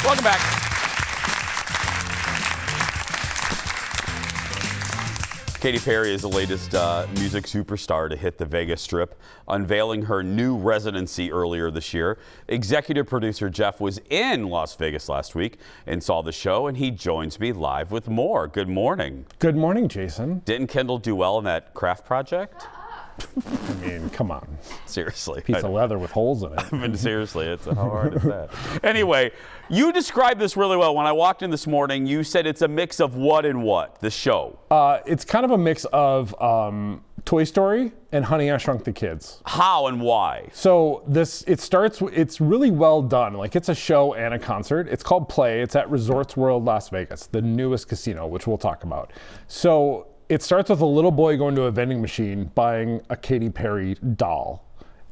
Welcome back. Katy Perry is the latest music superstar to hit the Vegas Strip, unveiling her new residency earlier this year. Executive producer Jeff was in Las Vegas last week and saw the show, and he joins me live with more. Good morning. Good morning, Jason. Didn't Kendall do well in that craft project? I mean, come on. Seriously. Piece of leather with holes in it. I mean, seriously, how hard is that? Anyway, you described this really well. When I walked in this morning, you said it's a mix of what and what, the show? It's kind of a mix of Toy Story and Honey, I Shrunk the Kids. How and why? So it's really well done. Like, it's a show and a concert. It's called Play. It's at Resorts World Las Vegas, the newest casino, which we'll talk about. So it starts with a little boy going to a vending machine buying a Katy Perry doll.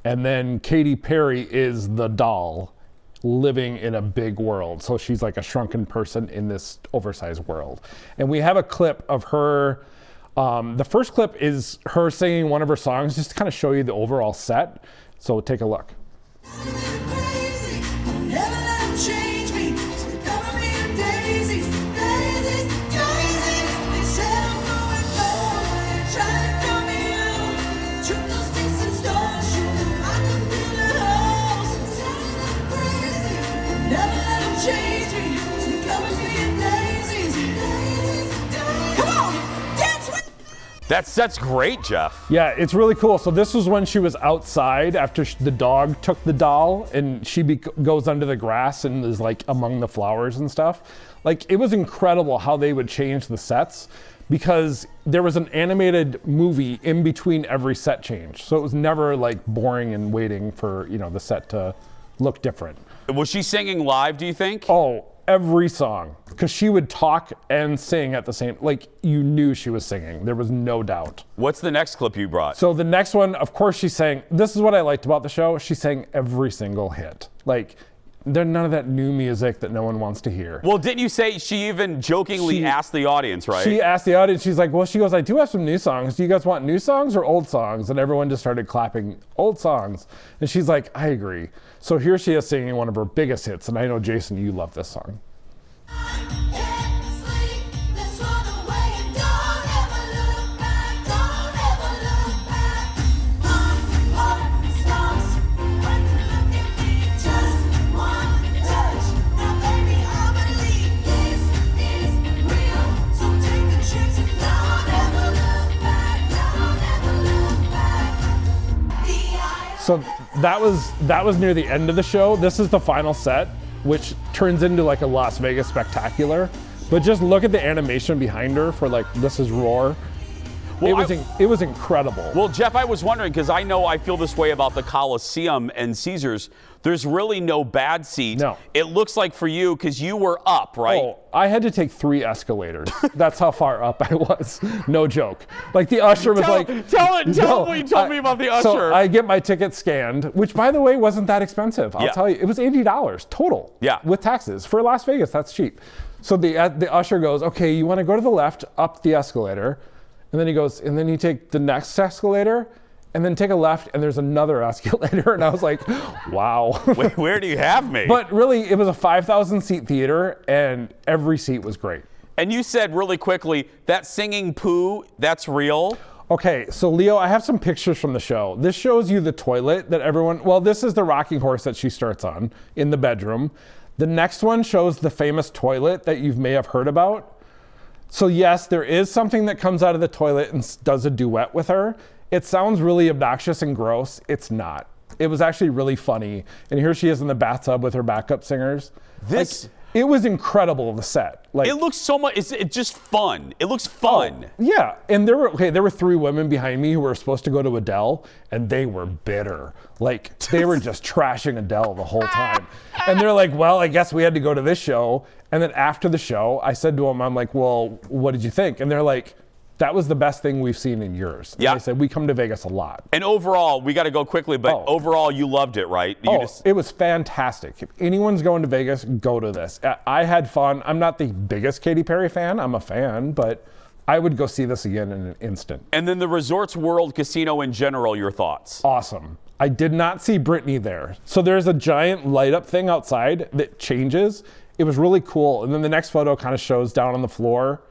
And then Katy Perry is the doll living in a big world. So she's like a shrunken person in this oversized world. And we have a clip of her. The first clip is her singing one of her songs, just to kind of show you the overall set. So take a look. That's great, Jeff. Yeah, it's really cool. So this was when she was outside after the dog took the doll, and she goes under the grass and is like among the flowers and stuff. Like, it was incredible how they would change the sets, because there was an animated movie in between every set change. So it was never like boring and waiting for, the set to look different. Was she singing live, do you think? Oh, every song, because she would talk and sing at the same, like, you knew she was singing. There was no doubt. What's the next clip you brought? So the next one, of course, she sang. This is what I liked about the show. She sang every single hit. Like, there's none of that new music that no one wants to hear. Well, didn't you say she even jokingly asked the audience, right? She asked the audience, she's like, well, she goes, I do have some new songs. Do you guys want new songs or old songs? And everyone just started clapping old songs. And she's like, I agree. So here she is singing one of her biggest hits. And I know, Jason, you love this song. So that was near the end of the show. This is the final set, which turns into like a Las Vegas spectacular. But just look at the animation behind her for like, this is Roar. Well, it was incredible. Well, Jeff, I was wondering, because I know I feel this way about the Coliseum and Caesars. There's really no bad seat. No. It looks like for you, because you were up, right? Oh, I had to take 3 escalators. That's how far up I was. No joke. Like, the usher was Tell what you told me about the usher. So I get my ticket scanned, which, by the way, wasn't that expensive. I'll tell you, it was $80 total. Yeah. With taxes. For Las Vegas, that's cheap. So the usher goes, okay, you want to go to the left, up the escalator. And then he goes, and then you take the next escalator, and then take a left, and there's another escalator. And I was like, wow. Wait, where do you have me? But really, it was a 5,000 seat theater, and every seat was great. And you said really quickly, that singing poo, that's real? Okay, so Leo, I have some pictures from the show. This shows you the toilet that this is the rocking horse that she starts on in the bedroom. The next one shows the famous toilet that you may have heard about. So yes, there is something that comes out of the toilet and does a duet with her. It sounds really obnoxious and gross. It's not. It was actually really funny. And here she is in the bathtub with her backup singers. It was incredible, the set. Like, it looks so much, it's just fun. It looks fun. Oh, yeah, and there were 3 women behind me who were supposed to go to Adele, and they were bitter. Like, they were just trashing Adele the whole time. And they're like, well, I guess we had to go to this show. And then after the show, I said to them, I'm like, well, what did you think? And they're like, that was the best thing we've seen in years. And I said, we come to Vegas a lot. And overall, we got to go quickly, but overall, you loved it, right? It was fantastic. If anyone's going to Vegas, go to this. I had fun. I'm not the biggest Katy Perry fan. I'm a fan, but I would go see this again in an instant. And then the Resorts World Casino in general, your thoughts? Awesome. I did not see Britney there. So there's a giant light up thing outside that changes, It was really cool. And then the next photo kind of shows down on the floor.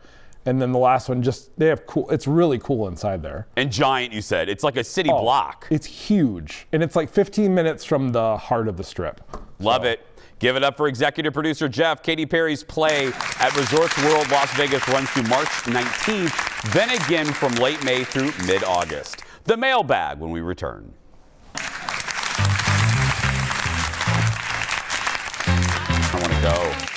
And then the last one, they have cool, it's really cool inside there. And giant, you said. It's like a city block. It's huge. And it's like 15 minutes from the heart of the Strip. Love it. Give it up for executive producer Jeff. Katy Perry's Play at Resorts World Las Vegas runs through March 19th, then again from late May through mid-August. The mailbag when we return. I want to go.